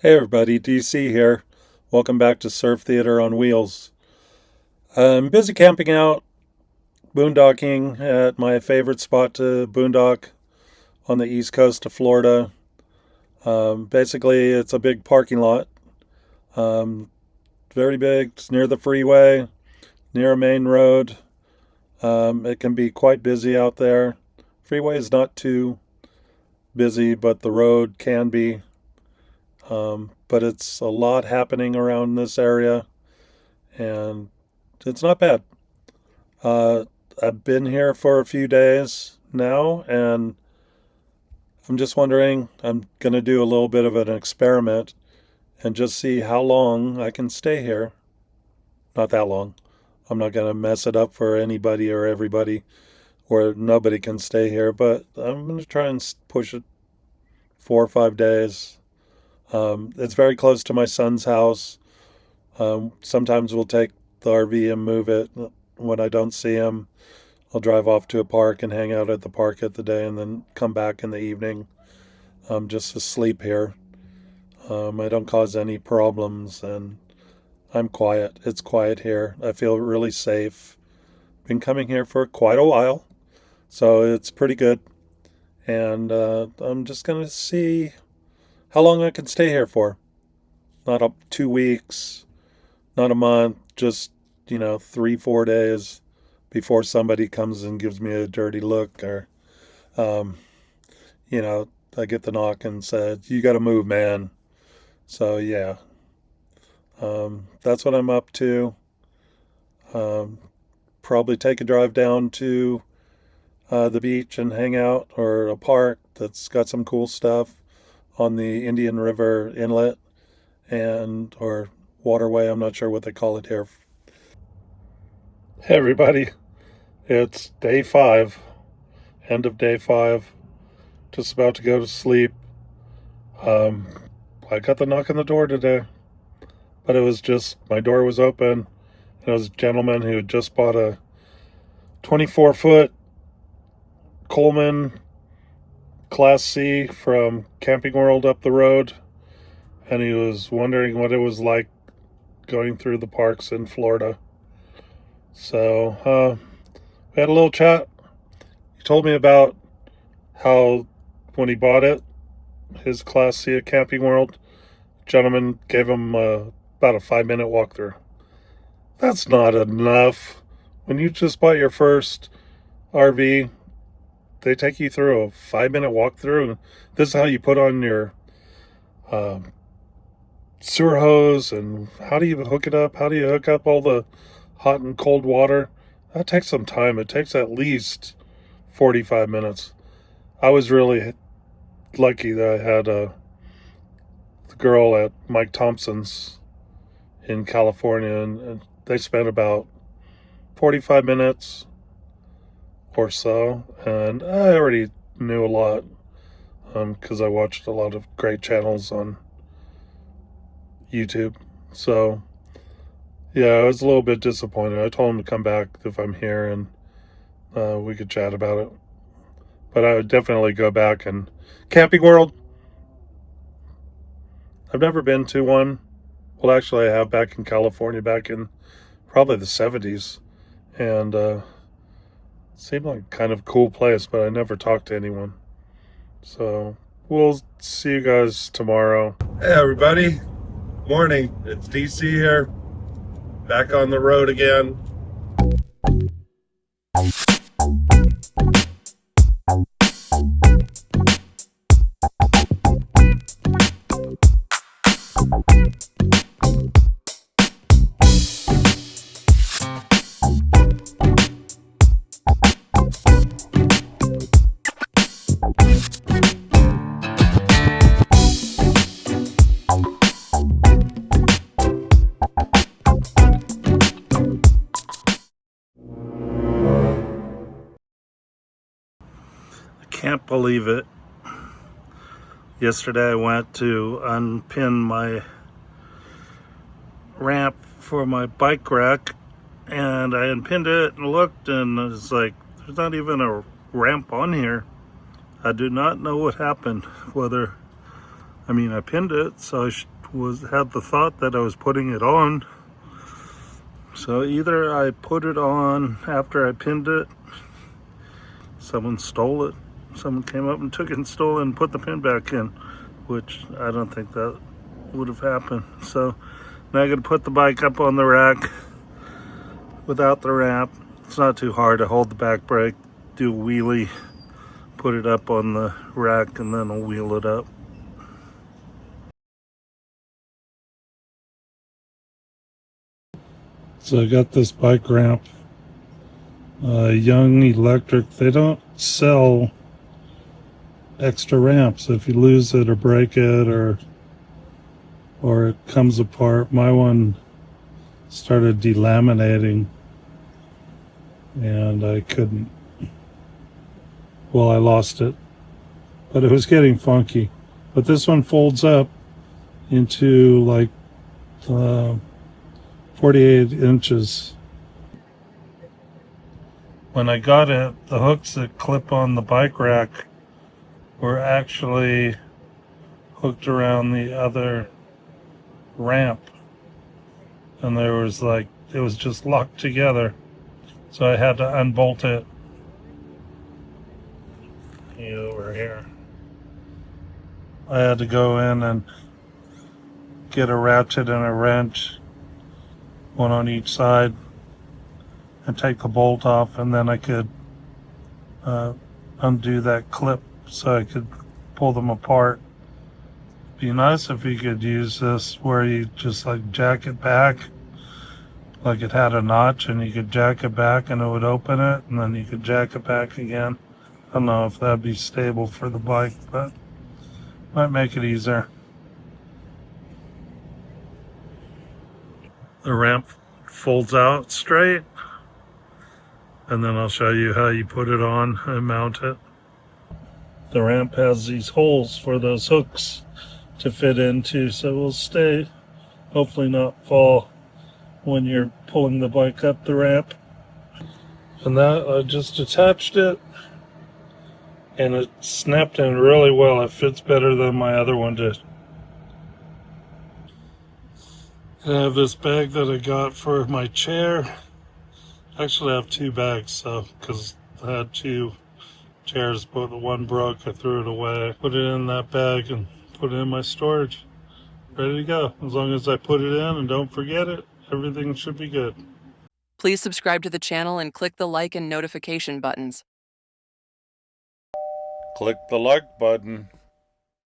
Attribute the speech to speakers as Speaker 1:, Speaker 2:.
Speaker 1: Hey everybody, DC here. Welcome back to Surf Theater on Wheels. I'm busy camping out, boondocking at my favorite spot to boondock on the east coast of Florida. Basically, it's a big parking lot. Um, Very big. It's near the freeway, near a main road. It can be quite busy out there. Freeway is not too busy, but the road can be. But it's a lot happening around this area, and it's not bad. Uh, I've been here for a few days now, and I'm just wondering, I'm going to do a little bit of an experiment and just see how long I can stay here. Not that long. I'm not going to mess it up for anybody or everybody where nobody can stay here, but I'm going to try and push it 4 or 5 days. It's very close to my son's house. Sometimes we'll take the RV and move it when I don't see him. I'll drive off to a park and hang out at the park at the day and then come back in the evening just to sleep here. I don't cause any problems and I'm quiet. It's quiet here. I feel really safe. Been coming here for quite a while, so it's pretty good. And I'm just going to see how long I can stay here for. Not up 2 weeks, not a month, just, 3, 4 days before somebody comes and gives me a dirty look or, um, you know, I get the knock and said, "You got to move, man." So yeah, that's what I'm up to. Um, Probably take a drive down to the beach and hang out, or a park that's got some cool stuff on the Indian River Inlet and or waterway. I'm not sure what they call it here. Hey everybody, it's day 5, end of day 5. Just about to go to sleep. Um, I got the knock on the door today, but it was just my door was open, and it was a gentleman who had just bought a 24-foot Coleman Class C from Camping World up the road, and he was wondering what it was like going through the parks in Florida. So we had a little chat. He told me about how when he bought it, his Class C at Camping World, gentleman gave him about a 5-minute walkthrough. That's not enough. When you just bought your first RV, they take you through a 5-minute walkthrough, and this is how you put on your sewer hose, and how do you hook it up? How do you hook up all the hot and cold water? That takes some time. It takes at least 45 minutes. I was really lucky that I had the girl at Mike Thompson's in California, and they spent about 45 minutes or so, and I already knew a lot because I watched a lot of great channels on YouTube. So yeah, I was a little bit disappointed. I told him to come back if I'm here, and we could chat about it. But I would definitely go back. And Camping World, I've never been to one. Well, actually, I have, back in California, back in probably the 70s. And it seemed like kind of a cool place, but I never talked to anyone. So we'll see you guys tomorrow. Hey, everybody. Morning. It's DC here. Back on the road again. Can't believe it. Yesterday I went to unpin my ramp for my bike rack, and I unpinned it and looked, and it's like, there's not even a ramp on here. I do not know what happened. I pinned it, so I had the thought that I was putting it on. So either I put it on after I pinned it, someone stole it, someone came up and took it and stole it and put the pin back in, which I don't think that would have happened. So now I gotta put the bike up on the rack without the ramp. It's not too hard to hold the back brake, do a wheelie, put it up on the rack, and then I'll wheel it up. So I got this bike ramp, Young Electric. They don't sell extra ramps if you lose it or break it or it comes apart. My one started delaminating and I couldn't, well, I lost it, but it was getting funky. But this one folds up into like 48 inches. When I got it, the hooks that clip on the bike rack were actually hooked around the other ramp, and there was like, it was just locked together, so I had to unbolt it. Over here, I had to go in and get a ratchet and a wrench, one on each side, and take the bolt off, and then I could undo that clip so I could pull them apart. Be nice if you could use this where you just like jack it back, like it had a notch, and you could jack it back and it would open it, and then you could jack it back again. I don't know if that'd be stable for the bike, but might make it easier. The ramp folds out straight, and then I'll show you how you put it on and mount it. The ramp has these holes for those hooks to fit into, so it will stay, hopefully not fall when you're pulling the bike up the ramp. And that, I just attached it, and it snapped in really well. It fits better than my other one did. And I have this bag that I got for my chair. Actually, I have two bags, so because I had two chairs, but the one broke, I threw it away. Put it in that bag and put it in my storage. Ready to go. As long as I put it in and don't forget it, everything should be good.
Speaker 2: Please subscribe to the channel and click the like and notification buttons.
Speaker 1: Click the like button.